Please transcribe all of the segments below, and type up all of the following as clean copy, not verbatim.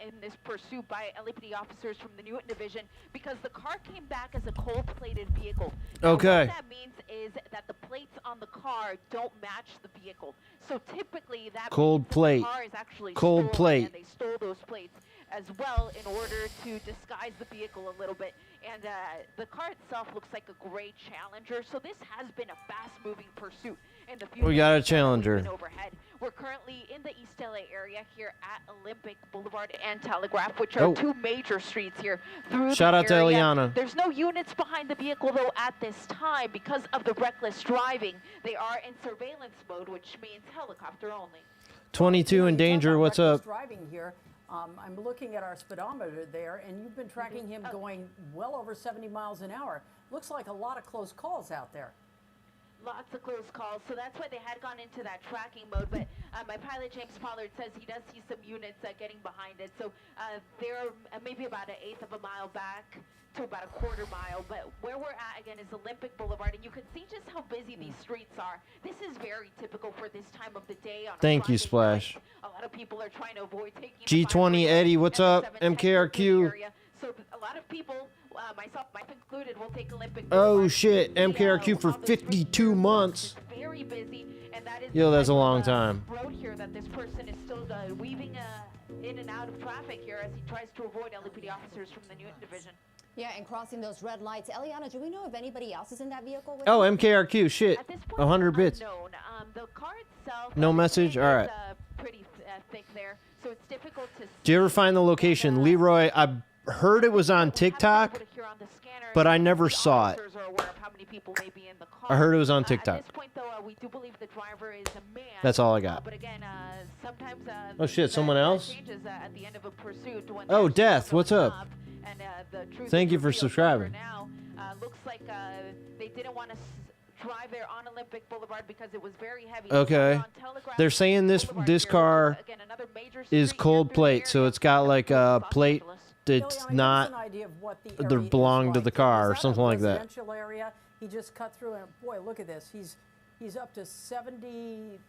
in this pursuit by LAPD officers from the Newton Division because the car came back as a cold-plated vehicle. Now, Okay. what that means is that the plates on the car don't match the vehicle. So typically that Cold means plate. the car is actually Cold stolen, plate. and they stole those plates as well in order to disguise the vehicle a little bit. And the car itself looks like a gray Challenger, so this has been a fast-moving pursuit. In the few We got a minutes that we've Challenger. been overhead. We're currently in the East LA area here at Olympic Boulevard and Telegraph, which are two major streets here through Shout the out to area. Eliana. There's no units behind the vehicle, though, at this time because of the reckless driving. They are in surveillance mode, which means helicopter only. 22 in danger. What's up? Driving here. I'm looking at our speedometer there, and you've been tracking him going well over 70 miles an hour. Looks like a lot of close calls out there. Lots of close calls, so that's why they had gone into that tracking mode. But my pilot, James Pollard, says he does see some units getting behind it. So they're maybe about an eighth of a mile back to about a quarter mile. But where we're at, again, is Olympic Boulevard. And you can see just how busy these streets are. This is very typical for this time of the day. On Thank you, Friday Splash. night. A lot of people are trying to avoid taking G20 Eddie, what's up? MKRQ. So a lot of people, myself included, will take Olympic Oh Boulevard. shit, MKRQ for 52 months. It's very busy, and that is Yo, that's a long time. road here that this person is still weaving in and out of traffic here as he tries to avoid LAPD officers from the Newton Division. Yeah, and crossing those red lights. Eliana, do we know if anybody else is in that vehicle with Oh, him? MKRQ, shit. At this point, 100 bits. unknown. The car itself, No message? is, All right. Pretty thick there, so it's difficult to see. Do you ever find the location? Leroy, I heard it was on TikTok, but I never saw it. I heard it was on TikTok. At this point, though, we do believe the driver is a man. That's all I got. But again, sometimes Oh shit, someone else? changes at the end of a pursuit when Oh, there's Death, no what's up? stop, and, the truth Thank is you for revealed. subscribing. Now, looks like they didn't want to drive there on Olympic Boulevard because it was very heavy. Okay. On Telegraph They're saying this Boulevard this here, car which is, again, another major is street cold here through the plate, so area. it's got like a plate Eliana, that's give us not an idea of what the that area is belong to like. the car or Is that a something like that. residential area? He just cut through, and boy, look at this. He's up to 70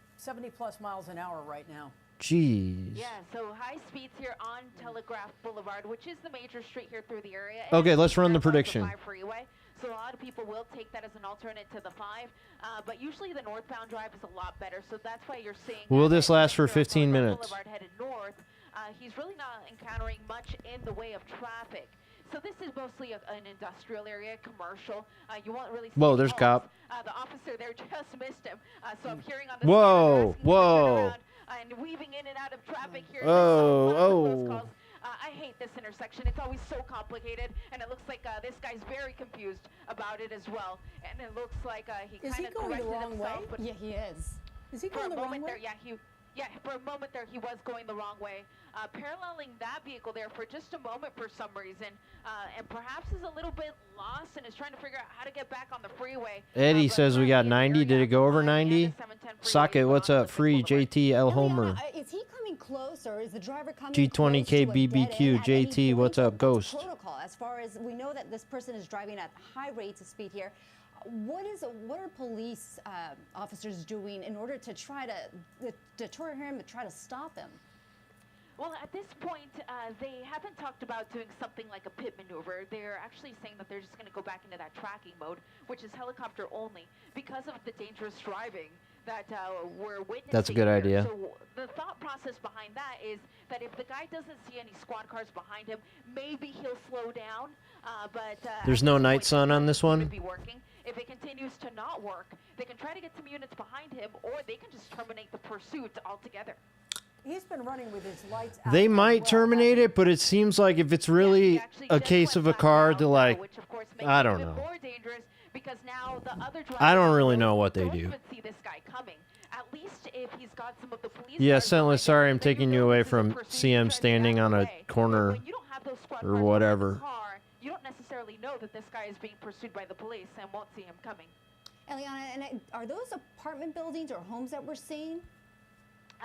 plus miles an hour right now. Jeez. Yeah, so high speeds here on Telegraph Boulevard, which is the major street here through the area. Okay, let's run the That's on prediction. 5 freeway. So a lot of people will take that as an alternate to the 5, but usually the northbound drive is a lot better. So that's why you're seeing. Will this that last for here on 15 Telegraph minutes? Boulevard headed north. He's really not encountering much in the way of traffic. So this is mostly an industrial area, commercial. You won't really see Whoa, any there's calls. cop. The officer there just missed him. So I'm hearing on the Whoa, scanner, they're asking him to turn whoa. around, and weaving in and out of traffic here. Oh, Lots of close oh. calls. I hate this intersection. It's always so complicated, and it looks like this guy's very confused about it as well. And it looks like he Is he kind of going the corrected wrong himself. way? But Yeah, he is. Is he for going a the wrong moment way? there, yeah, for a moment there, he was going the wrong way, paralleling that vehicle there for just a moment for some reason, and perhaps is a little bit lost and is trying to figure out how to get back on the freeway. Eddie But says we got currently in the 90. Did area it go over and the 90? 710 freeway Socket, what's on up? Olympic Free Boulevard. JT L Homer. Eliana, is he coming close, or is the driver coming G20K close to a dead BBQ, end at any JT, what's point? up, What's Ghost? the protocol, as far as we know that this person is driving at high rates of speed here. What are police officers doing in order to try to deter him, to try to stop him? Well, at this point, they haven't talked about doing something like a pit maneuver. They're actually saying that they're just going to go back into that tracking mode, which is helicopter only, because of the dangerous driving that we're witnessing. That's a good here. idea. So the thought process behind that is that if the guy doesn't see any squad cars behind him, maybe he'll slow down. But There's at no this night point, sun it on this doesn't seem one? to be working. If it continues to not work, they can try to get some units behind him, or they can just terminate the pursuit altogether. He's been running with his lights out. They as might well, terminate hasn't it, but it seems like if it's really a case of a car to like, which of course makes I it don't even know. more dangerous because now the other I don't drivers really know what they don't do. even see this guy coming. At least if he's got some of the police Yeah, cars behind Sentless, him, sorry I'm then you taking you know away this is a from pursuit CM trying to get standing out on of a the way. corner But when you don't have those squad or cars behind whatever. the car, you don't necessarily know that this guy is being pursued by the police and won't see him coming. Eliana, and are those apartment buildings or homes that we're seeing?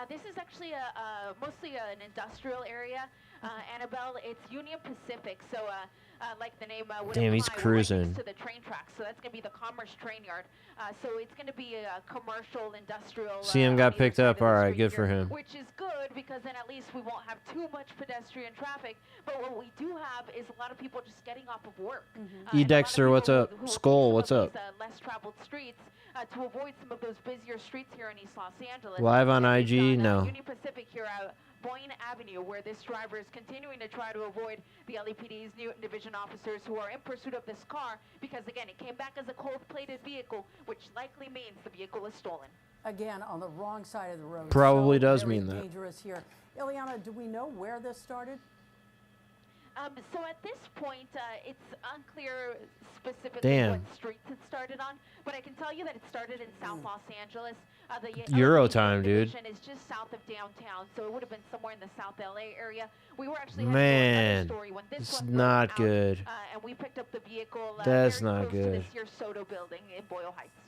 This is actually mostly an industrial area. Annabelle, it's Union Pacific, so like the name would Damn, he's imply, we're right cruising. next to the train tracks, so that's going to be the Commerce Train Yard. So it's going to be a commercial, industrial. CM got picked up. All right, good for him. Which is good because then at least we won't have too much pedestrian traffic. But what we do have is a lot of people just getting off of work. E. Dexter, what's up? Skull, what's up? Less traveled streets to avoid some of those busier streets here in East Los Angeles. Live on And IG? we've got, No. Union Pacific here out Boyne Avenue, where this driver is continuing to try to avoid the LAPD's Newton Division officers who are in pursuit of this car because, again, it came back as a cold-plated vehicle, which likely means the vehicle was stolen. Again, on the wrong side of the road. Probably So does very mean that. Dangerous here. Ileana, do we know where this started? So at this point, it's unclear specifically Damn. what streets it started on, but I can tell you that it started in South Los Angeles. The Euro LAPD time, dude. division is just south of downtown, so it would have been somewhere in the South LA area. We were actually Man, heading to another story when this it's one not broke out, good. and we picked up the vehicle That's very not close good. to this here Soto building in Boyle Heights.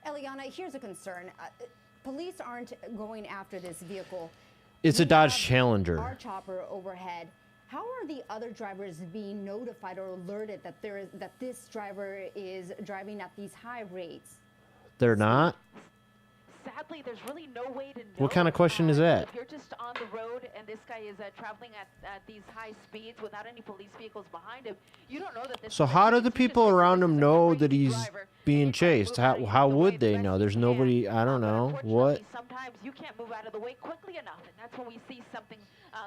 Eliana, here's a concern. Police aren't going after this vehicle. It's a We Dodge have Challenger. Our chopper overhead. How are the other drivers being notified or alerted that this driver is driving at these high rates? They're not? Sadly, there's really no way to know. What kind of question is that? If you're just on the road and this guy is traveling at these high speeds without any police vehicles behind him, you don't know that this. So is how do he's the just people like, around this him is a know crazy that he's driver, and being he's trying to chased? move out of How the way would as they best know? as There's he nobody, can. I don't But know. unfortunately, What? Sometimes you can't move out of the way quickly enough, and that's when we see something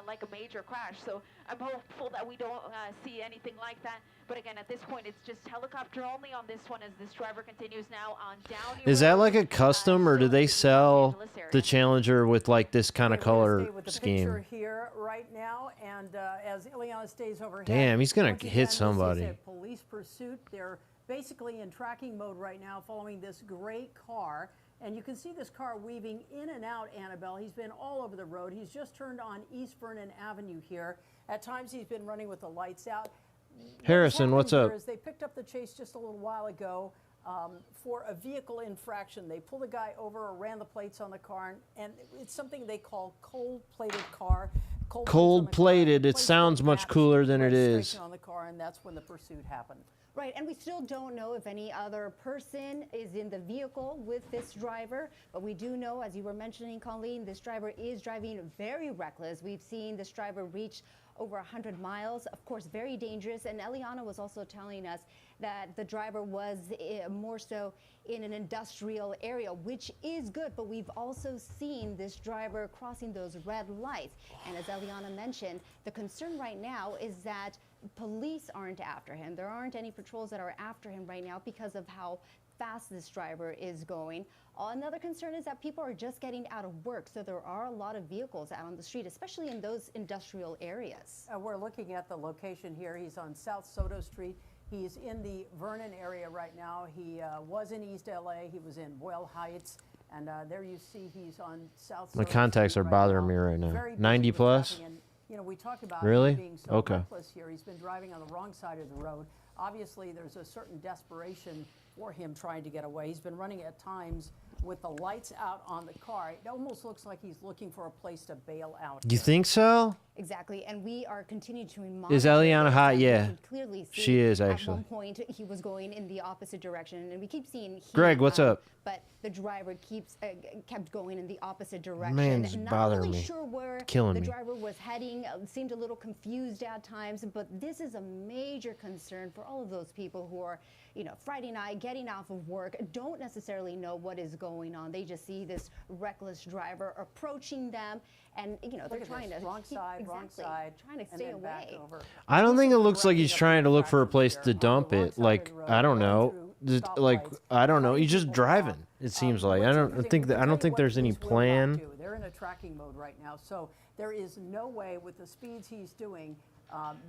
like a major crash. So I'm hopeful that we don't see anything like that. But again, at this point, it's just helicopter only on this one as this driver continues now on Downey Is that Road, like a custom, or do they still in the Los sell Angeles area. the Challenger with like this kind of We're gonna color stay with the scheme? picture here right now, and as Ileana stays overhead. Damn, he's gonna once hit again, this is somebody. a police pursuit. They're basically in tracking mode right now, following this gray car. And you can see this car weaving in and out, Annabelle. He's been all over the road. He's just turned on East Vernon Avenue here. At times, he's been running with the lights out. Harrison, what's happening up? here is they picked up the chase just a little while ago for a vehicle infraction. They pulled a guy over, ran the plates on the car, and it's something they call cold-plated car. Cold-plated, it sounds much cooler than it is. Registration on the car, and that's when the pursuit happened. Right, and we still don't know if any other person is in the vehicle with this driver, but we do know, as you were mentioning, Colleen, this driver is driving very reckless. We've seen this driver reach over 100 miles, of course, very dangerous. And Eliana was also telling us that the driver was more so in an industrial area, which is good, but we've also seen this driver crossing those red lights. And as Eliana mentioned, the concern right now is that police aren't after him. There aren't any patrols that are after him right now because of how fast this driver is going. Another concern is that people are just getting out of work, so there are a lot of vehicles out on the street, especially in those industrial areas. We're looking at the location here. He's on South Soto Street. He's in the Vernon area right now. He was in East LA. He was in Boyle Heights. And there you see he's on South My Soto contacts Street are right bothering now. me right now. Very busy 90 with plus? traffic. And, you know, we talk about Really? him being so Okay. reckless here. He's been driving on the wrong side of the road. Obviously, there's a certain desperation for him trying to get away. He's been running at times with the lights out on the car. It almost looks like he's looking for a place to bail out. You think so? Exactly, and we are continuing to monitor. Is Eliana this, hot? and we Yeah. can clearly see She is, At actually. one point, he was going in the opposite direction, and we keep seeing. Greg, what's up? But the driver kept going in the opposite direction. Man's Not bothering really me. sure where Killing the me. driver was heading. Seemed a little confused at times, but this is a major concern for all of those people who are, Friday night getting off of work, don't necessarily know what is going on. They just see this reckless driver approaching them, and they're Look at trying this. to Wrong side, trying to and stay then back away. over. I don't think it looks like he's Directing up trying to look for a infractions place here to on the dump wrong it. side of Like, the road, I don't going know. through Like, stoplights, I don't know. cutting He's just people driving. off. It seems What's like. I don't interesting, think we that. can I tell don't you think what there's any police will not plan. do. They're in a tracking mode right now, so there is no way with the speeds he's doing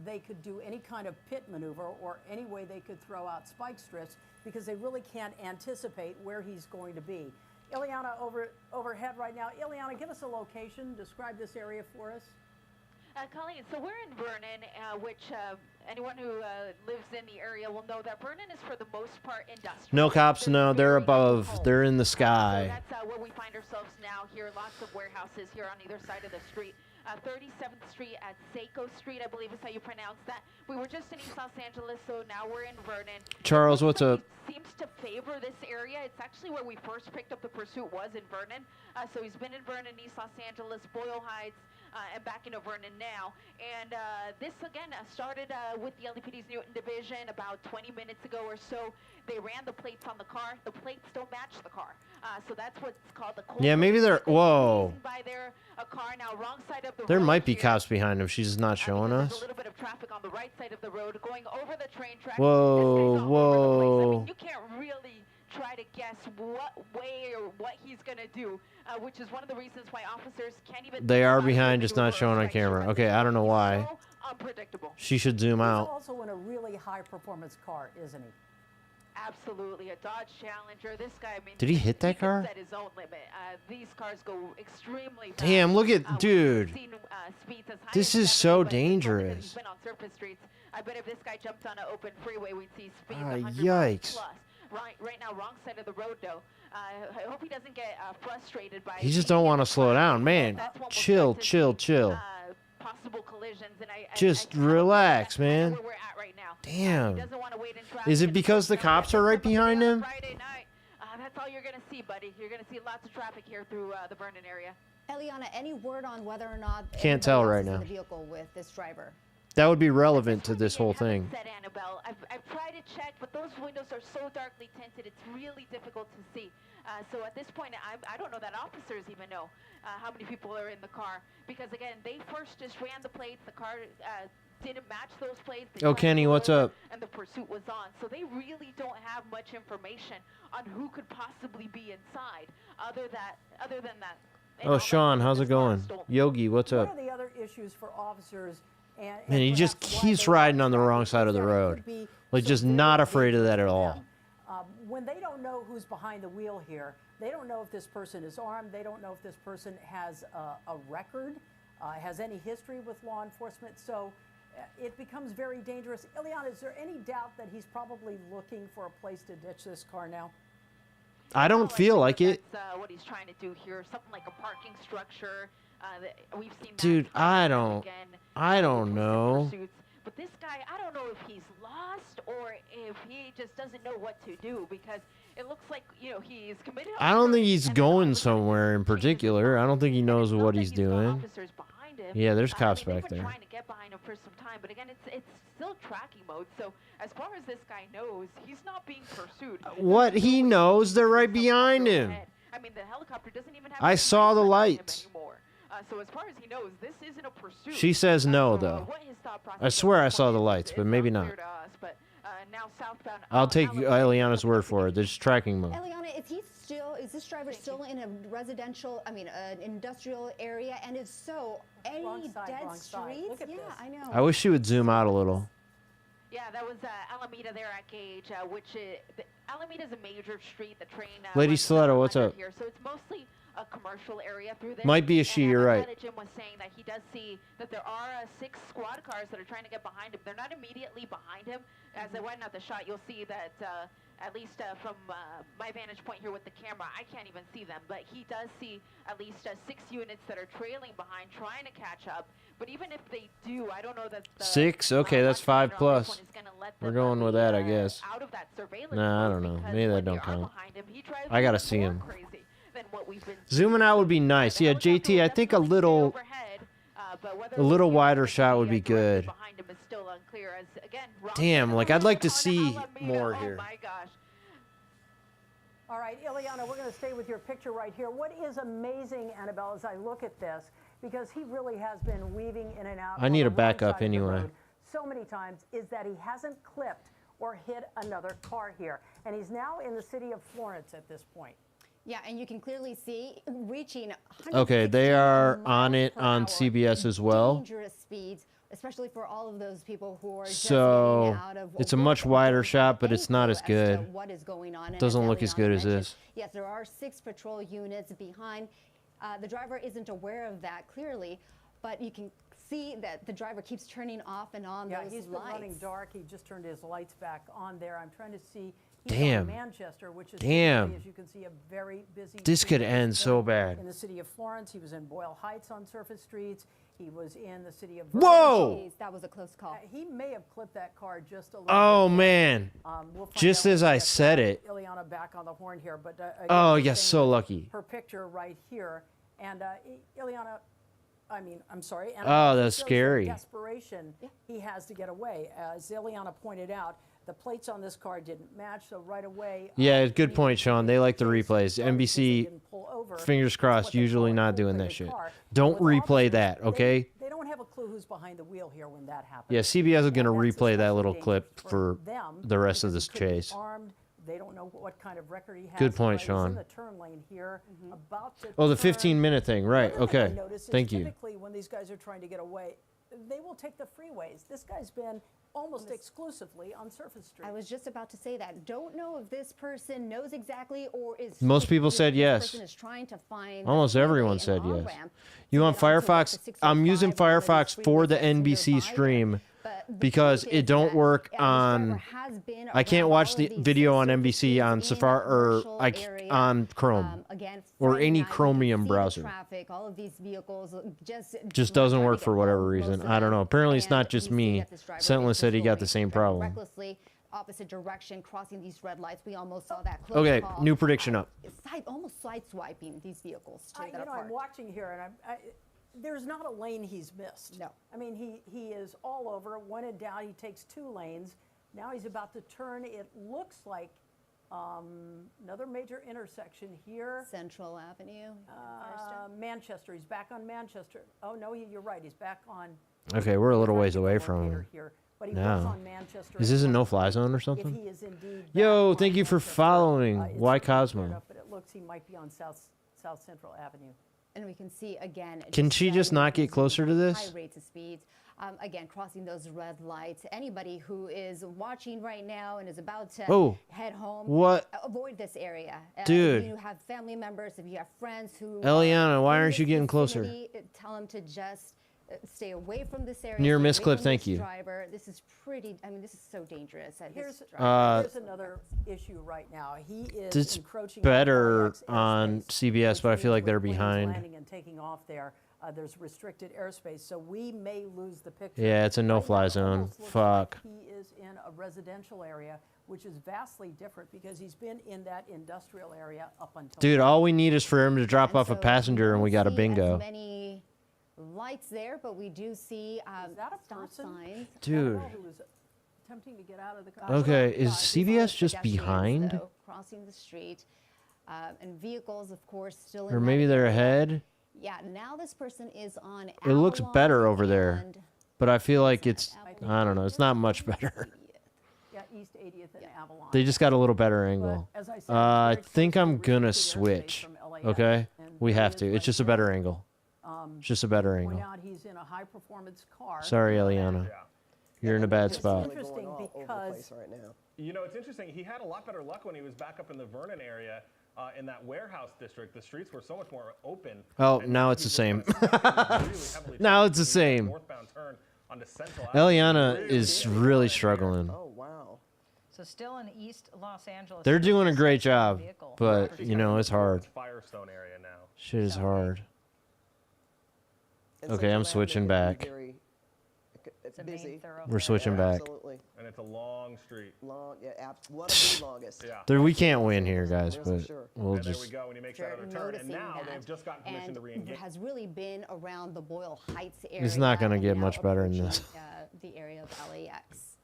they could do any kind of pit maneuver or any way they could throw out spike strips because they really can't anticipate where he's going to be. Ileana overhead right now. Ileana, give us a location. Describe this area for us. Colleen, so we're in Vernon, which anyone who lives in the area will know that Vernon is for the most part industrial. No cops. There's No, they're very few above. homes. They're in the So sky. that's where we find ourselves now here. Lots of warehouses here on either side of the street. 37th Street at Seiko Street, I believe is how you pronounce that. We were just in East Los Angeles, so now we're in Vernon. Charles, what's up? He seems to favor this area. It's actually where we first picked up the pursuit was in Vernon. So he's been in Vernon, East Los Angeles, Boyle Heights, and back into Vernon now. And this, again, started with the LAPD's Newton Division about 20 minutes ago or so. They ran the plates on the car. The plates don't match the car. So that's what's called the cold. Yeah, maybe they're... Whoa. By their car now, wrong side of the There road might be here. cops behind him. She's just not showing There's us. a little bit of traffic on the right side of the road going over the train tracks. Whoa, This guy's all over the place. I whoa. mean, you can't really try to guess what way or what he's going to do, which is one of the reasons why officers can't even... They think are about behind, doing just not reverse showing on right here. camera. Okay, I don't know He's why. so unpredictable. She should zoom He's out. also in a really high-performance car, isn't he? Absolutely, a Dodge Challenger. This guy, I mean, Did he hit that can car? set his own limit. These cars go extremely fast. Damn, look at... We've Dude. seen, speeds as high This as is 70, so but it's only 'cause dangerous. He's been on surface streets. I bet if this guy jumped on an open freeway, we'd see speeds Ah, 100 miles yikes. plus. Right now, wrong side of the road, though. I hope he doesn't get frustrated by... He just don't want to slow down. Man, That's when we'll chill, start to chill, see, chill. Possible collisions, and Just I kind of relax, think that's man. where we're at right now. Damn. He doesn't want to wait in traffic Is it and because the slow down. cops are right behind him? Friday night. That's all you're going to see, buddy. You're going to see lots of traffic here through the Vernon area. Eliana, any word on whether or not Can't tell anybody right else is now. in the vehicle with this driver? That would be relevant to this whole Haven't thing. Said Annabelle. I've tried to check, but those windows are so darkly tinted, it's really difficult to see. So at this point, I don't know that officers even know how many people are in the car. Because, again, they first just ran the plates. The car didn't match those plates. They Oh, tried to Kenny, pull what's over, up? And the pursuit was on. So they really don't have much information on who could possibly be inside other than that. And all Oh, that Sean, how's this it car going? stole. Yogi, what's One up? of the other issues for officers, and Man, he just perhaps why keeps they riding are on the wrong driving side of is the that it road. could be Like, so just very not afraid of that at dangerous for all. them. When they don't know who's behind the wheel here, they don't know if this person is armed. They don't know if this person has a record, has any history with law enforcement. So it becomes very dangerous. Ileana, is there any doubt that he's probably looking for a place to ditch this car now? I don't feel like it. That's what he's trying to do here. Something like a parking structure. We've seen that Dude, time I and don't- again, I with don't police know. pursuits. But this guy, I don't know if he's lost or if he just doesn't know what to do, because it looks like, he's committed. I don't think crimes he's and going all of a sudden somewhere in he changes his particular. I mind. don't think he And knows it's not what that he's he's got doing. officers behind him. Yeah, there's I cops mean, back they've been there. trying to get behind him for some time, but again, it's still tracking mode. So as far as this guy knows, he's not being pursued. What he knows, they're right behind him. I mean, the helicopter doesn't even have. I any saw the lights on him lights. anymore. So as far as he knows, this isn't a pursuit. She says no, So, though. what his thought process I swear at I this saw point the is lights, but maybe not. unclear to us, but, now southbound, I'll take Alameda, Eliana's word for it. There's tracking mode. Eliana, is this driver still in a residential, an industrial area? And if so, any Wrong side, dead wrong side. streets? Look at Yeah, this. I know. I wish she would zoom out a little. Yeah, that was Alameda there at Gage, which Alameda is a major street. The train. Lady runs Stiletto, what's under up? Here, so it's mostly a commercial area through there. Might be a she, And, you're that's right. why Jim was saying that he does see that there are 6 squad cars that are trying to get behind him. They're not immediately behind him. As I widen out the shot, you'll see that at least from my vantage point here with the camera, I can't even see them. But he does see at least 6 units that are trailing behind, trying to catch up. But even if they do, I don't know that the, 6? Okay, that's one 5 commander on this plus. one is gonna let We're them, going with that, I guess. Out of that surveillance Nah, I mode, don't know. because Maybe that when don't they are count. behind him, he drives I gotta even see more him. crazy than what we've been Zooming out would be nice. the Yeah, helicopter JT, will I think a definitely stay little... overhead, but whether a little the wider units shot would will be directly good. behind him is still unclear, as, again, wrong Damn, side of like, the I'd like road to on see Alameda. more Oh here. my gosh. All right, Ileana, we're going to stay with your picture right here. What is amazing, Annabelle, as I look at this, because he really has been weaving in and out. I on need the a wrong backup side of the anyway. road so many times, is that he hasn't clipped or hit another car here. And he's now in the city of Florence at this point. Yeah, and you can clearly see reaching Okay, they 116 are miles on it per on hour. CBS as well. Dangerous speeds, especially for all of those people who are just So, getting out of it's a work much and wider don't shot, have but any it's not clue as to good. What is going on? And Doesn't as look as Eliana good as mentioned, this. Yes, there are 6 patrol units behind. The driver isn't aware of that clearly, but you can see that the driver keeps turning off and on Yeah, those he's been lights. running dark. He just turned his lights back on there. I'm trying to see. He's Damn. on Manchester, which is, Damn. as you can see, a very busy This street could at end so point. bad. In the city of Florence, he was in Boyle Heights on surface streets. He was in the city of Whoa! Jeez, that was a close call. He may have clipped that car just a little Oh bit. man. We'll find Just out as when we I get said it. Ileana back on the horn here, but Oh, again, yes, staying so with lucky. Her picture right here, and Ileana, I'm sorry. And Oh, it that's shows the scary. Desperation he has to get away. As Ileana pointed out, the plates on this car didn't match, so right away. Yeah, when good he point, was Sean. They chasing like the because replays. they NBC, didn't pull over. fingers That's crossed, what they usually call a not doing that full-figured shit. car. Don't With replay officers, that, okay? They don't have a clue who's behind the wheel here when that happens. Yeah, CBS is going to And that's replay that especially little dangerous clip for them the rest of because this he could be chase. armed. They don't know what kind of record he has. Good point, He's Sean. in the turn lane here, about to Oh, the turn. 15-minute thing, right? The other thing I Okay, noticed is thank you. Typically, when these guys are trying to get away, they will take the freeways. This guy's been almost exclusively on surface streets. I was just about to say that. Don't know if this person knows exactly or is. Most people if said this yes. person is trying to find Almost the freeway everyone and said yes. on-ramp You to on get onto, like, Firefox? the I'm using 605 or one of Firefox these for the freeways that's NBC nearby stream there. But the because truth it is don't that, work this driver on. has been I can't around watch all the of these video on surface NBC streets on in a Safari or commercial area. on Chrome. Again, or Friday any night, you can Chromium see the browser. traffic, all of these vehicles Just doesn't trying to work get for whatever home, reason. most of I don't them. know. Apparently it's not And just we see me. that this driver Sentless is said he just got the going same very problem. recklessly, opposite direction, crossing these red lights. We almost saw that close Okay, call. new prediction up. Almost side swiping these vehicles to You that know, I'm apart. watching here, and there's not a lane he's missed. No. I mean, he is all over. When in doubt, he takes 2 lanes. Now he's about to turn. It looks like another major intersection here. Central Avenue. Manchester. He's back on Manchester. Oh no, you're right. He's back on. Okay, we're a little trying to ways get the away from locator him. here, but he now. was on Manchester. Is this a and no-fly zone or if something? he is indeed Yo, back thank on you for Manchester, following. it's Why not clear Cosmo? enough, but it looks he might be on South Central Avenue. And we can see again. Can she just driving not get these closer to this? High rates of speeds. Again, crossing those red lights. Anybody who is watching right now and is about to Oh, head home, what? avoid this area. Dude. If you have family members, if you have friends who. Eliana, are why in aren't you this getting closer? vicinity, Tell them to just stay away from this area. Near stay miss away clip, from thank this you. Driver. This is pretty. I mean, this is so dangerous. Here's Uh, another issue right now. He is It's encroaching better LAX on airspace, CBS, which but I feel means like they're with planes behind. Landing and taking off there, there's restricted airspace, so we may lose the picture. Yeah, it's a Right now, no-fly it zone. almost looks Fuck. like he is in a residential area, which is vastly different because he's been in that industrial area up until. Dude, now. all we need is for him to drop off a So passenger we and we don't got a see bingo. As many lights there, but we do see Is that a stop person? signs. Dude. Who was attempting to get out of the car. Okay, is Yeah, CBS just pedestrians, behind? though, crossing the street, and vehicles, of course, still in Or that maybe they're area. ahead? Yeah, now this person is on. It looks Avalon better over there. and But I feel like it's, Avalon. I don't know, it's not much better. Yeah, East 80th and Avalon. They just got a little better But angle. as I said, it's I very think I'm restricted gonna airspace switch. from LAX, Okay? and We there have he to. is It's right just a there. better angle. It's just a better Point angle. out he's in a high-performance car. Sorry, Eliana. Yeah. You're in a bad It's spot. interesting Going all over the because place right now. You know, it's interesting. He had a lot better luck when he was back up in the Vernon area, in that warehouse district. The streets were so much more open. Oh, and now he it's the was same. really heavily Now trafficked it's the when he made same. northbound turn onto Central Avenue. Eliana Really is busy really right here. struggling. Oh, wow. So still in East Los Angeles. They're doing a great job, Vehicle. but, Actually you know, heading it's hard. towards Firestone area now. Shit is hard. And Okay, Central I'm Avenue switching can be back. very, It's a busy. main thoroughfare. We're switching back. Absolutely. And it's a long street. Long, yeah, one of the longest. Yeah. There, we can't win here, guys, That's for but sure. we'll And there we just. go when he makes that You're other turn. And noticing now that. they've just gotten permission And to re-engage. has really been around the Boyle Heights area. It's not gonna and get now much better than this. approaching, the area of LAX.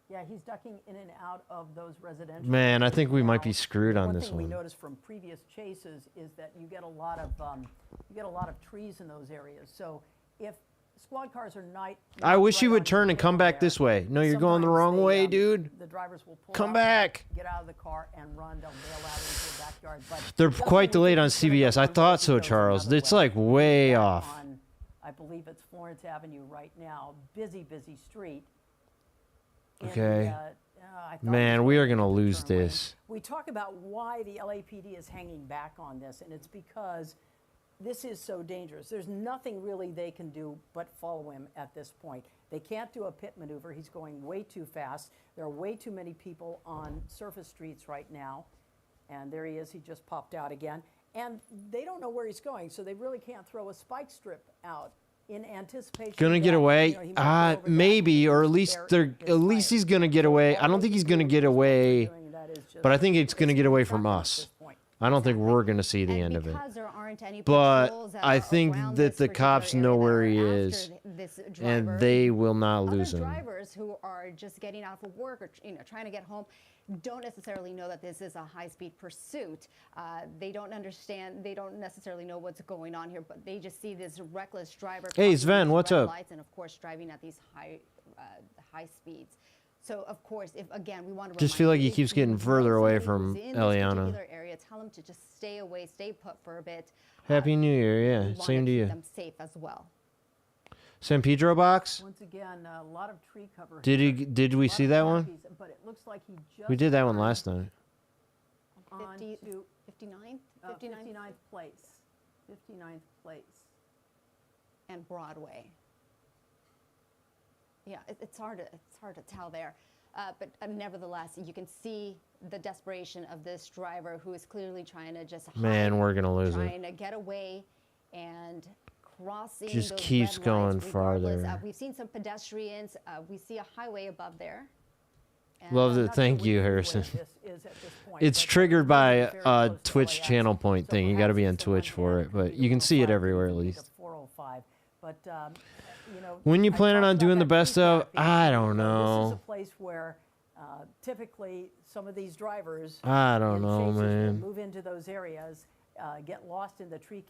yeah, he's ducking in and out of those residential. Man, I areas think we might be now. screwed on One this thing we one. noticed from previous chases is that you get a lot of trees in those areas. So if squad cars are I not wish right he would on turn and the come back there, this way. No, you're going the sometimes wrong they, way, dude. The drivers will pull Come out, back. get out of the car and run. They'll bail out into the backyard. But They're doesn't quite mean delayed on he's gonna go CBS. I one way, thought he so, goes Charles. another It's way. like way Back off. on, I believe it's Florence Avenue right now. Busy street. in the, Okay. I thought Man, it was we are going gonna into the lose turn lane. this. We talk about why the LAPD is hanging back on this, and it's because this is so dangerous. There's nothing really they can do but follow him at this point. They can't do a pit maneuver. He's going way too fast. There are way too many people on surface streets right now. And there he is. He just popped out again. And they don't know where he's going, so they really can't throw a spike strip out in anticipation. Gonna get that, away? you know, he might go over Maybe, that. or at least he's gonna get away. I don't think he's gonna get away, but I think it's gonna get away from us. I don't think we're gonna see the end of it. Because there aren't any But patrols that I are think around that this the cops particular know area where that he are is, after this and driver. they will not Other lose him. drivers who are just getting out of work or trying to get home don't necessarily know that this is a high-speed pursuit. They don't understand. They don't necessarily know what's going on here, but they just see this reckless driver. Hey, crossing Sven, these what's red up? lights and of course driving at these high speeds. So of course, if again we want to Just feel like he if keeps you getting know further away somebody from who's in this Eliana. particular area, tell them to just stay away, stay put for a bit. Happy New Year, We yeah. wanna Same to keep you. them safe as well. San Pedro box? Once again, a lot of tree cover. Did we see that one? But it looks like he just We did that one turned last night. on 50, to 59th? 59th place. 59th place. And Broadway. Yeah, it's hard to tell there, but nevertheless, you can see the desperation of this driver who is clearly trying to just Man, we're gonna lose it. trying to get away and crossing. Just those keeps red going lights regardless. farther. We've seen some pedestrians. We see a highway above there. And Love I'm it. not thank sure you, which Harrison. way this is at this point, It's but triggered by very a close to Twitch LAX. channel point So thing. You got to be on perhaps someone Twitch for had it, but to you can see it 405 everywhere at to least. 405. But you know, When you I planning talked on about doing the that best tree of? canopy. I don't This is know. a place where typically some of these drivers I don't in know, chases will man. move into those areas, get lost in the tree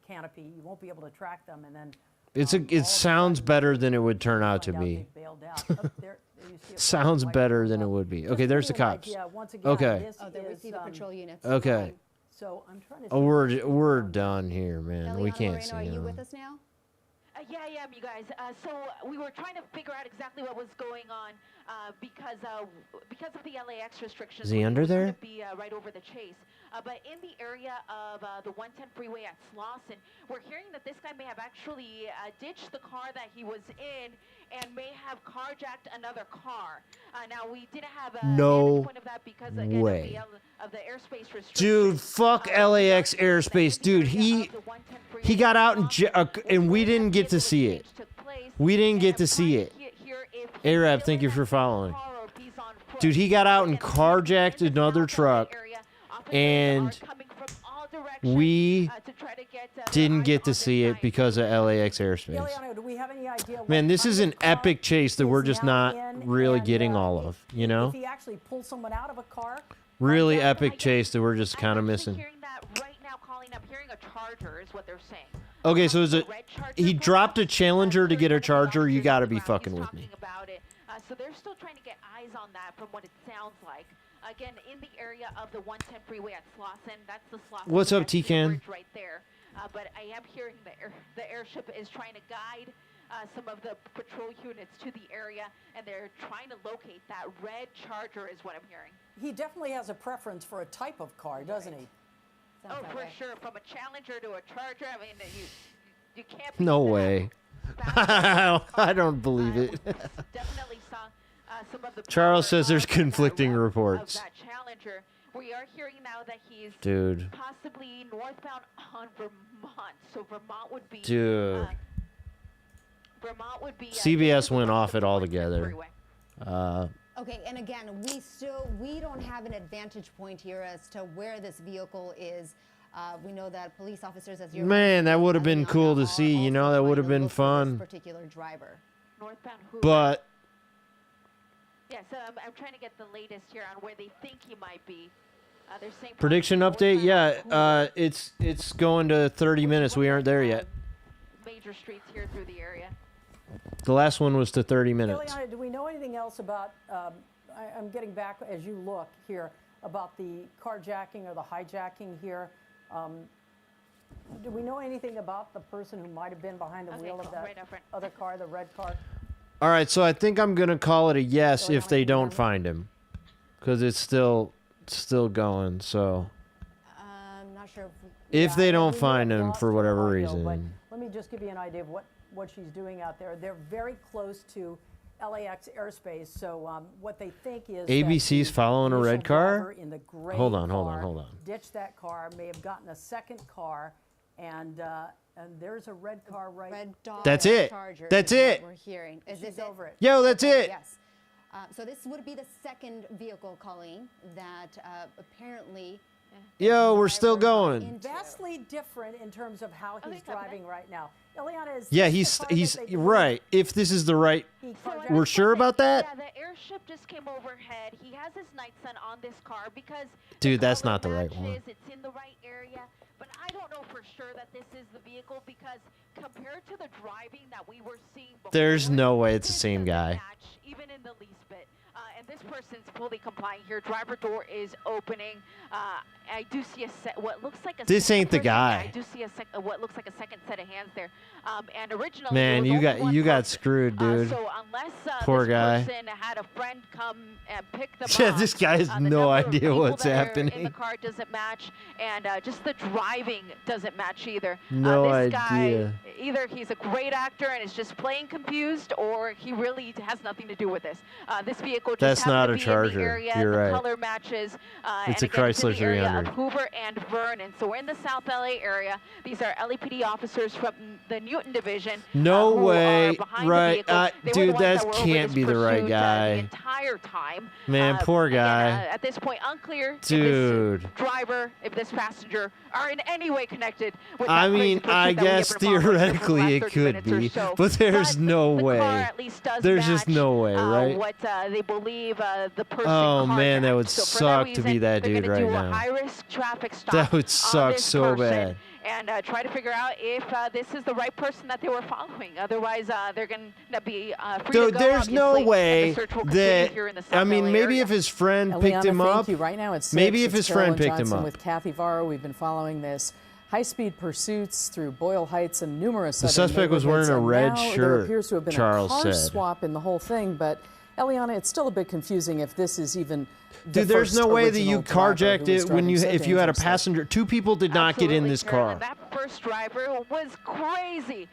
canopy. You won't be able to track them, and then It all of a sounds sudden, better than it would turn out to find be. they've bailed out. Oh, there you see a Sounds white better one than it up. would be. Just Okay, to there's the give you an cops. idea, once again, Okay. this Oh, there we is, see the patrol units. Okay. So I'm trying to. Oh, see- we're done here, man. We Eliana can't Moreno, see are you him. with us now? Yeah, I am, you guys. So we were trying to figure out exactly what was going on because of the LAX restrictions. Is he we under were there? gonna be right over the chase. But in the area of the 110 freeway at Slauson, we're hearing that this guy may have actually ditched the car that he was in and may have carjacked another car. Now, we didn't have a No vantage point of that because, again, way. of the airspace restrictions. Dude, fuck LAX airspace. Dude, he got out and we didn't get to see it. We didn't get to see it. Arab, thank you for following. Dude, he got out and carjacked another truck, and we didn't get to see it because of LAX airspace. Eliana, do we have any idea? Man, what this kind is of an car epic chase that we're is just now not in, really and, getting all of, you know? If he actually pulls someone out of a car, Really epic chase that we're just kind of I'm actually missing. hearing that right now, calling. I'm hearing a Charger is what they're saying. Okay, so is it? Red Charger He pulled dropped up. a Challenger to get a Charger. You got to be fucking He's with me. talking about it. So they're still trying to get eyes on that from what it sounds like. Again, in the area of the 110 freeway at Slauson, that's the Slauson. What's up, Pedestrian T-Can? Bridge right there. But I am hearing the airship is trying to guide some of the patrol units to the area, and they're trying to locate that red Charger is what I'm hearing. he definitely has a preference for a type of car, doesn't he? Sounds Oh, that for way. sure. From a Challenger to a Charger, I mean, you can't beat No that. way. Fast I don't believe it. Definitely saw some of the Charles power says there's of that conflicting rev reports. Of that Challenger. We are hearing now that he's Dude. possibly northbound on Vermont. So Vermont would be. Dude. Vermont would be. CBS went north off of it the 110 altogether. freeway. Okay, and again, we don't have an advantage point here as to where this vehicle is. We know that police officers, as you're Man, that mentioning, would have been Eliana, cool to are see, you know, also that trying would have to been look for this fun. particular driver. Northbound Hoover. But Yeah, so I'm trying to get the latest here on where they think he might be. They're saying prediction possibly update, yeah, northbound Hoover. it's going to 30 minutes. We aren't there yet. Major streets here through the area. The last one was to 30 minutes. Eliana, do we know anything else about, I'm getting back as you look here, about the carjacking or the hijacking here? Do we know anything about the person who might have been behind the Okay, wheel of cool. that Right up front. other car, the red car? All right, so I think I'm going to call it a yes Eliana, if they can you hear don't me? find him. Because it's still going, so. I'm not sure if If Yeah, they I don't we find have him lost for her whatever audio, reason. But let me just give you an idea of what she's doing out there. They're very close to LAX airspace, so what they think is that ABC's the following a initial red car? driver in the gray Hold on. car ditched that car, may have gotten a second car, and And there's a red car right. Red Dodge That's it. Charger That's is what it. We're hearing. Is She's this over it. Yo, that's Okay, it. Yes. So this would be the second vehicle, Colleen, that apparently. Yo, we're still going. into. Vastly different in terms of how he's he's coming driving right now. Ileana, is Yeah, this the car that he's they believe right. If this is the right, he So carjacked? at we're this sure point, about that? Yeah, the airship just came overhead. He has his night sun on this car because Dude, the that's color not the right one. matches, it's in the right area. But I don't know for sure that this is the vehicle because compared to the driving that we were seeing before, There's no way it's the this same doesn't guy. match even in the least bit. And this person's fully complying here. Driver door is opening. I do see what looks like a. This second ain't the person. Yeah, guy. I do see what looks like a second set of hands there. And originally, Man, there was only one you got person. screwed, dude. So unless Poor this guy. person had a friend come and pick them Yeah, up, this guy has the no number of idea people what's that are in happening. the car doesn't match, and just the driving doesn't match either. No this idea. Guy, either he's a great actor and is just playing confused, or he really has nothing to do with this. This vehicle just That's happened not to a be in Charger. the area. You're the right. color matches. It's and a again, it's in Chrysler the area 300. of Hoover and Vernon. So we're in the South LA area. These are LAPD officers from the Newton division. No who are way. behind the Right. vehicle. They were the Dude, ones that that were over can't this be the right pursuit, guy. the entire time. Man, poor Again, guy. at this point, unclear Dude. if this driver, if this passenger are in any way connected with I that crazy mean, pursuit I that we have guess been following for the theoretically last it 30 could minutes or be, so. but there's no the way. Car at least does There's just match, no way, right? What they believe the person Oh, man, that carjacked. would So for suck to reason, be that they're dude gonna right do now. a high-risk traffic stop That would on suck this so person bad. and try to figure out if this is the right person that they were following. Otherwise, they're going to be free Dude, to go, there's no obviously, and way the search will continue that. here in the I South mean, LA maybe area. if his friend picked Eliana, him thank up. you. Right now it's Maybe 6. if his It's friend Carolyn picked him Johnson up. with Kathy Varro. We've been following this high-speed pursuits through Boyle Heights and numerous The other suspect was wearing neighborhoods, a and red now There shirt, appears to have been Charles a car said. swap in the whole thing, but Eliana, it's still a bit confusing if this is even the Dude, there's first no way that you original driver carjacked who was it when driving you so if you had a dangerously. passenger. Two people did not get in Absolutely, this Carolyn. car. That first driver was crazy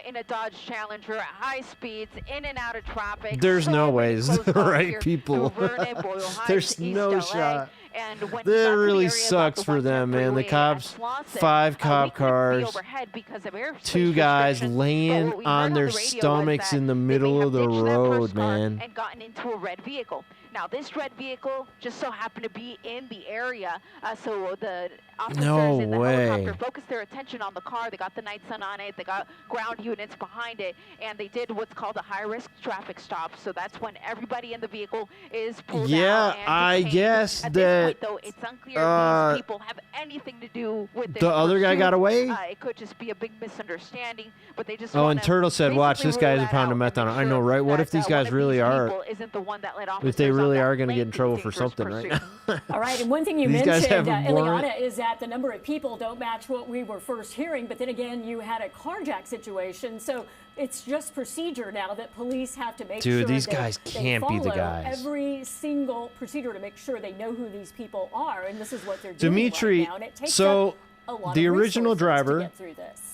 in a Dodge Challenger at high speeds, in and out of traffic. There's So no many way it's close the calls right here people. through Vernon, Boyle Heights, There's East no LA. shot. And when That he got to the really area about sucks the for them, 110 man. The freeway cops, at Slauson, 5 cop we couldn't cars, be overhead because of airspace 2 guys restrictions, but laying what we on heard their the radio was stomachs that in the they may middle have of the ditched that road, first car man. and gotten into a red vehicle. Now, this red vehicle just so happened to be in the area, so the officers No in the way. helicopter focused their attention on the car. They got the night sun on it. They got ground units behind it, and they did what's called a high-risk traffic stop. So that's when everybody in the vehicle is pulled Yeah, out and I detained. guess At that, this point, though, it's unclear if these people have anything to do with this the other guy pursuit. got away? It could just be a big misunderstanding, but they just Oh, wanna and Turtle said, "Watch, basically this guy's rule a pound that of out meth and on make it." I know, sure right? What that, if these one guys of really these are? people isn't the one that led If they officers on really that are going to get in lengthy, trouble for dangerous something right pursuit. now. All right, and one thing you These guys mentioned, have a warrant. Ileana, is that the number of people don't match what we were first hearing, but then again, you had a carjack situation, so it's just procedure now that police have to make Dude, sure these that guys they can't be the follow guys. every single procedure to make sure they know who these people are, and this is what they're Dimitri, doing right now, and it takes so up a lot the of original resources driver, to get through this.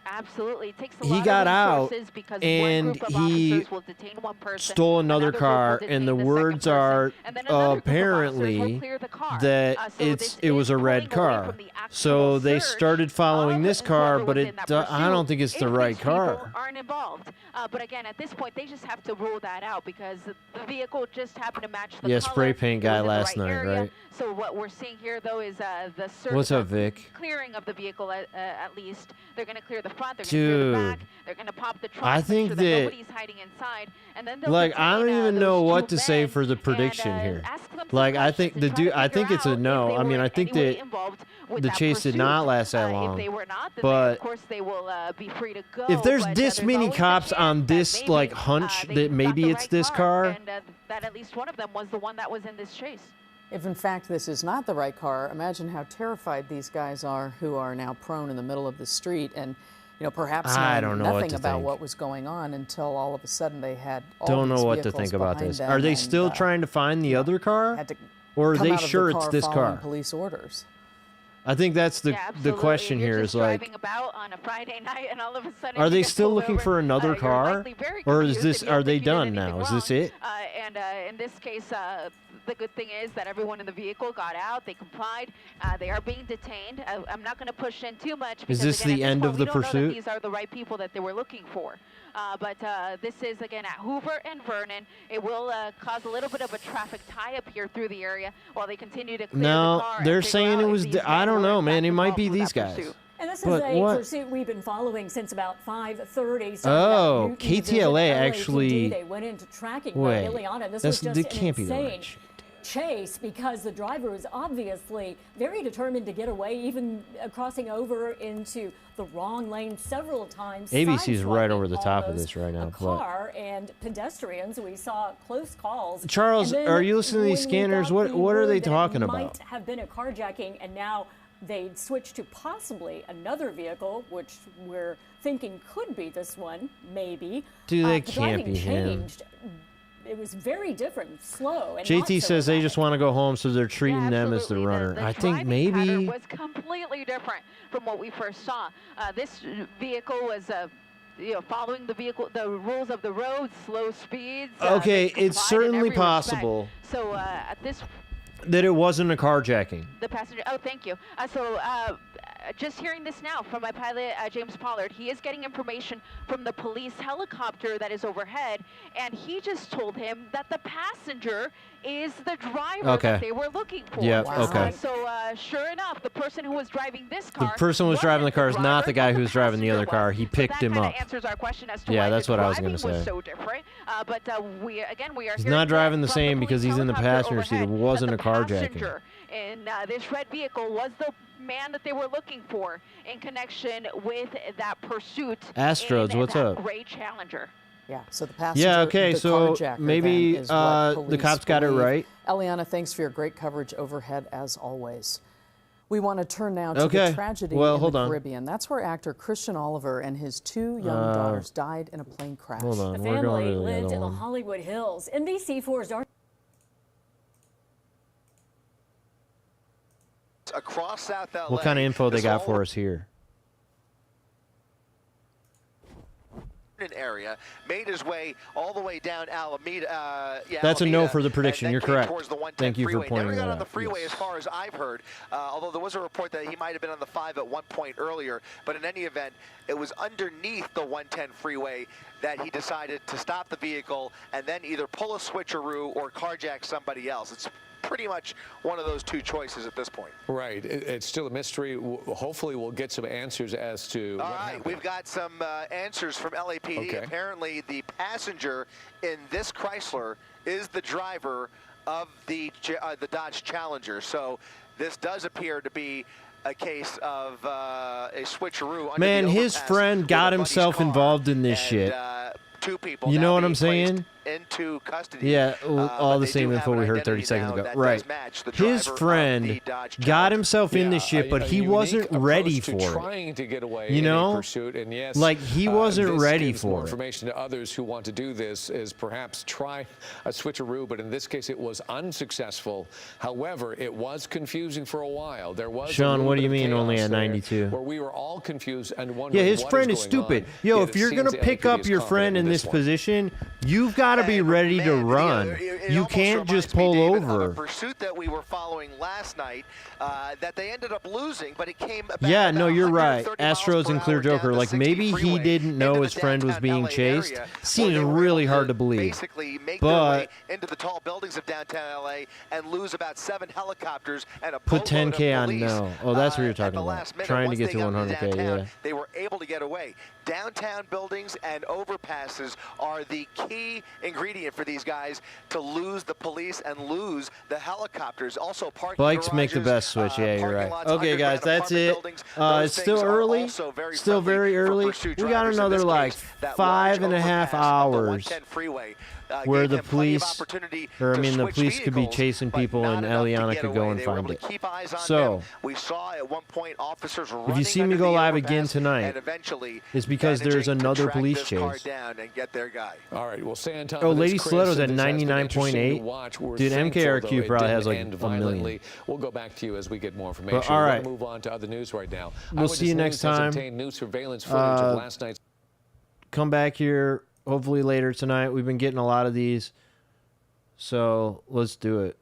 Absolutely. It takes a he lot got of out, resources because and one group of he officers will detain one person, stole another another group will car, detain and the the second words person, are and then another group of officers will apparently clear the car. that So this it was is a red pulling away car. from the So actual they search started following of this car, whoever but was in that I don't pursuit think it's the if right these people car. aren't involved. But again, at this point, they just have to rule that out because the vehicle just happened to match the Yeah, color. spray paint It was guy in the last night, area. right? So what we're seeing here, though, is the search. What's up, the Vic? Clearing of the vehicle at least. They're going to clear the front. They're going to clear the back. Dude. They're going to pop the trunk. I make think sure that- nobody's hiding inside, and then they'll Like, I don't detain, even those know what two to say men for the and, prediction here. ask them some Like, I think questions the and try dude, to I think figure it's a out if no. they I mean, were I in think any way that involved with the that chase did pursuit. not last that long. If they were not, then But of course they will be free to go. if there's but, this there's many always a cops chance on that this, maybe, like, hunch they that got maybe the it's right this car, and that at least one of them was the one that was in this chase. If in fact this is not the right car, imagine how terrified these guys are who are now prone in the middle of the street and, you know, perhaps I knowing don't know what nothing to about think. what was going on until all of a sudden they had all don't these know what to vehicles think about behind this. them Are they and, still trying to find the other car? had to Or are come they out of the sure it's car this following car? police orders. I think that's the Yeah, the absolutely. question You're here just is like, driving about on a Friday night, and all of a sudden are you they get still pulled looking over. for another You're car? likely very Or is confused this, and you don't are they think you did done anything now? Is wrong. this it? And in this case, the good thing is that everyone in the vehicle got out. They complied. They are being detained. I'm not going to push in too much. Is Because, this again, the at this end point, of we the don't know that pursuit? these are the right people that they were looking for. But this is, again, at Hoover and Vernon. It will cause a little bit of a traffic tie-up here through the area while they continue to clear the No, car. and they're figure saying out it if was. these I men don't were know, in man. fact It might involved be with these that guys. pursuit. And this is But a what- pursuit we've been following since about 5:30. Oh, KTLA actually- They went into tracking Wait, mode. Ileana, this that's, was just that an can't be the insane right shit. chase because the driver was obviously very determined to get away, even crossing over into the wrong lane several times. ABC is right sideswiping over the top of almost this right now, A but- car and pedestrians. We saw close calls. Charles, And then are you listening to these when we scanners? got What the are word they that it talking might about? have been a carjacking, and now they'd switched to possibly another vehicle, which we're thinking could be this one, maybe. Dude, they The can't driving be him. changed. It was very different, slow. And JT not so says they erratic. just want to go home, so they're treating Yeah, them as the absolutely. runner. The I think driving pattern maybe. was completely different from what we first saw. This vehicle was, following the rules of the road, slow speeds. Okay, they it's complied in certainly every respect. possible So at this, that it wasn't a carjacking. the passenger. Oh, thank you. Just hearing this now from my pilot, James Pollard, he is getting information from the police helicopter that is overhead, and he just told him that the passenger is the driver Okay. that they were looking for. Yep, Wow. okay. Sure enough, the person who was driving this The car. person who was driving the car is not the guy driver, who was driving the other passenger car. was. He So picked him that up. kinda answers our question as to Yeah, why that's the what I was driving gonna say. was so different. But we are He's hearing not driving that the from same police because he's in the helicopter passenger seat. It overhead wasn't that a the carjacking. passenger in this red vehicle was the man that they were looking for in connection with that pursuit. Astros, in what's that up? Gray Challenger. Yeah, so the passenger, Yeah, okay, the so carjacker maybe then is what the police cops got it believe. right. Eliana, thanks for your great coverage overhead as always. We want to turn now to Okay, the tragedy well, in hold the on. Caribbean. That's where actor Christian Oliver and his 2 young daughters died in a plane crash. Hold on, The we're going family to the lived other in the one. Hollywood Hills. NBC4's Darcy Across South LA. What kind of info they this got whole for us here? area made his way all the way down Alameda. That's a no Alameda, for the and prediction. then You're came correct. towards the 110 Thank you for freeway. pointing Never got that on the out. freeway Yes. as far as I've heard, although there was a report that he might have been on the 5 at one point earlier. But in any event, it was underneath the 110 freeway that he decided to stop the vehicle and then either pull a switcheroo or carjack somebody else. It's pretty much one of those two choices at this point. Right. It's still a mystery. Hopefully we'll get some answers as to All what right, happened. we've got some answers from LAPD. Okay. Apparently, the passenger in this Chrysler is the driver of the Dodge Challenger. So this does appear to be a case of a switcheroo. Under Man, the his overpass friend with got a buddy's himself car, involved in this and, shit. 2 people You now know what being I'm saying? placed into custody. Yeah, all but the they same do info have we an heard 30 identity seconds now ago. that Right. does match the His driver of friend the Dodge got Challenger. himself in this shit, but he unique wasn't approach ready to for it. trying to get away You in a know? pursuit, and yes, Like, he wasn't this ready gives more for it. information to others who want to do this is perhaps try a switcheroo, but in this case it was unsuccessful. However, it was confusing for a while. There was Sean, a what do you little bit of mean only chaos at there 92? where we were all confused and wondering Yeah, his what friend is is going stupid. on. Yo, Yet if it you're going seems to pick LAPD up is your confident friend in this one. position, you've got to be And, ready to man, run. it You almost can't just reminds me, pull David, of over. a pursuit that we were following last night that they ended up losing, but it came about Yeah, no, about you're right. 130 miles Astros per and Clear hour down Joker. the Like, 60 maybe he freeway didn't know into his the friend was downtown being LA chased. area, where Seems they were really able hard to believe. Basically make But- their way into the tall buildings of downtown LA and lose about 7 helicopters and a Put boatload of 10K on police, no. Oh, that's what you're at talking the about. last minute. Trying to Once get they to got into 100K, downtown, yeah. they were able to get away. Downtown buildings and overpasses are the key ingredient for these guys to lose the police and lose the helicopters. Also, parking Bikes make the garages, best switch. Yeah, you're parking right. lots, Okay, guys, underground that's apartment it. buildings, those It's still things are early. also very Still friendly very for early. pursuit We got drivers. In another this like case, that 5.5 large overpass on the hours 110 freeway, where gave the him plenty of police, opportunity or I to mean, the switch police could be vehicles, chasing but people, not and enough to Eliana get could go away. and They were find able it. to keep eyes on So, them. We saw at one point officers if you running see me under go the live again overpass tonight, and eventually it's because there's managing to another track police this car chase. down and get their guy. All right, well, stay on top Oh, of this, Lady Chris, Stiletto's at and this has been interesting to 99.8. watch. We're Dude, thankful, MKRQ though, it probably has didn't like end a million. violently. We'll go back to you as we get more information. all We're right. gonna move on to other news right now. We'll see you next time. New surveillance footage of last night's Come back here hopefully later tonight. We've been getting a lot of these. So let's do it.